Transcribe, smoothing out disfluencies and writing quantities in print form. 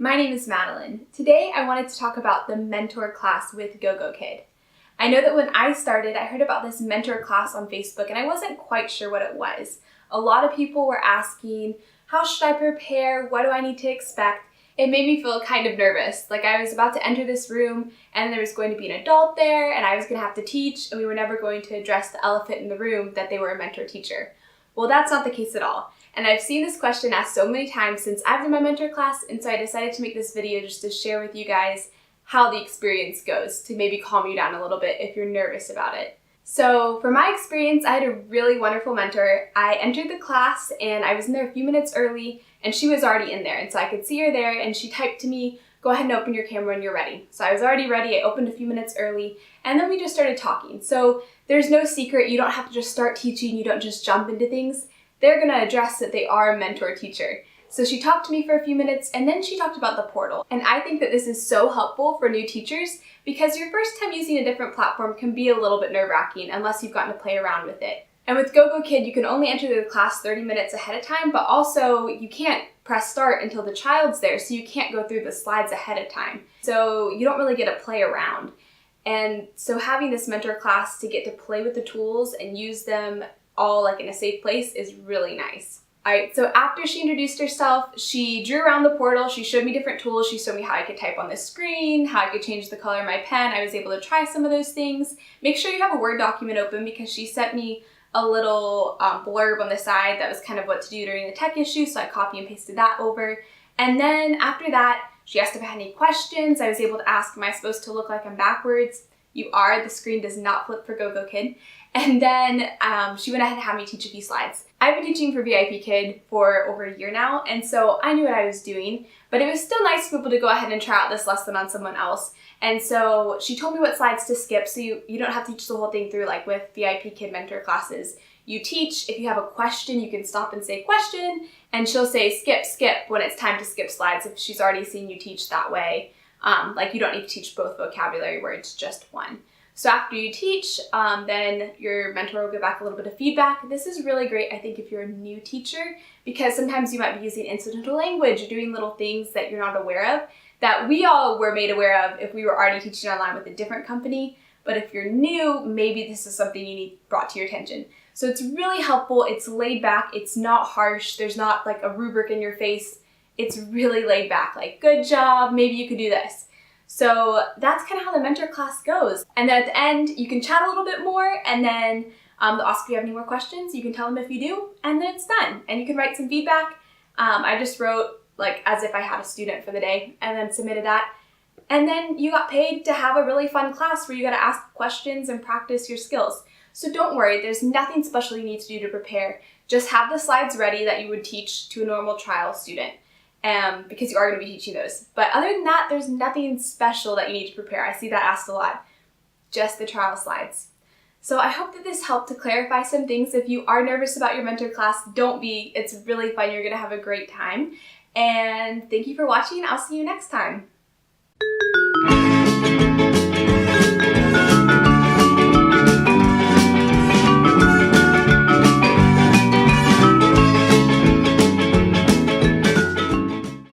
My name is Madeline. Today I wanted to talk about the mentor class with Gogokid. I know that when I started, I heard about this mentor class on Facebook and I wasn't quite sure what it was. A lot of people were asking, how should I prepare? What do I need to expect? It made me feel kind of nervous. Like I was about to enter this room and there was going to be an adult there and I was going to have to teach and we were never going to address the elephant in the room that they were a mentor teacher. Well, that's not the case at all. And I've seen this question asked so many times since I've done my mentor class, and so I decided to make this video just to share with you guys how the experience goes, to maybe calm you down a little bit if you're nervous about it. So for my experience, I had a really wonderful mentor. I entered the class and I was in there a few minutes early and she was already in there, and so I could see her there and she typed to me, go ahead and open your camera when you're ready. So I was already ready, I opened a few minutes early, and then we just started talking. So there's no secret, you don't have to just start teaching, you don't just jump into things. They're going to address that they are a mentor teacher. So she talked to me for a few minutes and then she talked about the portal. And I think that this is so helpful for new teachers because your first time using a different platform can be a little bit nerve-wracking unless you've gotten to play around with it. And with Gogokid, you can only enter the class 30 minutes ahead of time, but also you can't press start until the child's there, so you can't go through the slides ahead of time. So you don't really get to play around. And so having this mentor class to get to play with the tools and use them all like in a safe place is really nice. Alright, so after she introduced herself, she drew around the portal, she showed me different tools, she showed me how I could type on the screen, how I could change the color of my pen. I was able to try some of those things. Make sure you have a Word document open because she sent me a little blurb on the side that was kind of what to do during the tech issue, so I copy and pasted that over. And then after that, she asked if I had any questions. I was able to ask, am I supposed to look like I'm backwards? You are. The screen does not flip for Gogokid. And then she went ahead and had me teach a few slides. I've been teaching for VIP Kid for over a year now, and so I knew what I was doing, but it was still nice for people to go ahead and try out this lesson on someone else. And so she told me what slides to skip, so you don't have to teach the whole thing through like with VIP Kid mentor classes. You teach, if you have a question, you can stop and say question, and she'll say skip, skip when it's time to skip slides if she's already seen you teach that way. Like you don't need to teach both vocabulary words, just one. So after you teach, then your mentor will give back a little bit of feedback. This is really great, I think, if you're a new teacher, because sometimes you might be using incidental language or doing little things that you're not aware of that we all were made aware of if we were already teaching online with a different company. But if you're new, maybe this is something you need brought to your attention. So it's really helpful, it's laid back, it's not harsh, there's not like a rubric in your face. It's really laid back, like, good job, maybe you could do this. So that's kind of how the mentor class goes. And then at the end, you can chat a little bit more, and then they'll ask if you have any more questions. You can tell them if you do, and then it's done. And you can write some feedback. I just wrote like as if I had a student for the day, and then submitted that. And then you got paid to have a really fun class where you got to ask questions and practice your skills. So don't worry, there's nothing special you need to do to prepare. Just have the slides ready that you would teach to a normal trial student. Because you are going to be teaching those. But other than that, there's nothing special that you need to prepare. I see that asked a lot. Just the trial slides. So I hope that this helped to clarify some things. If you are nervous about your mentor class, don't be. It's really fun. You're going to have a great time. And thank you for watching. I'll see you next time.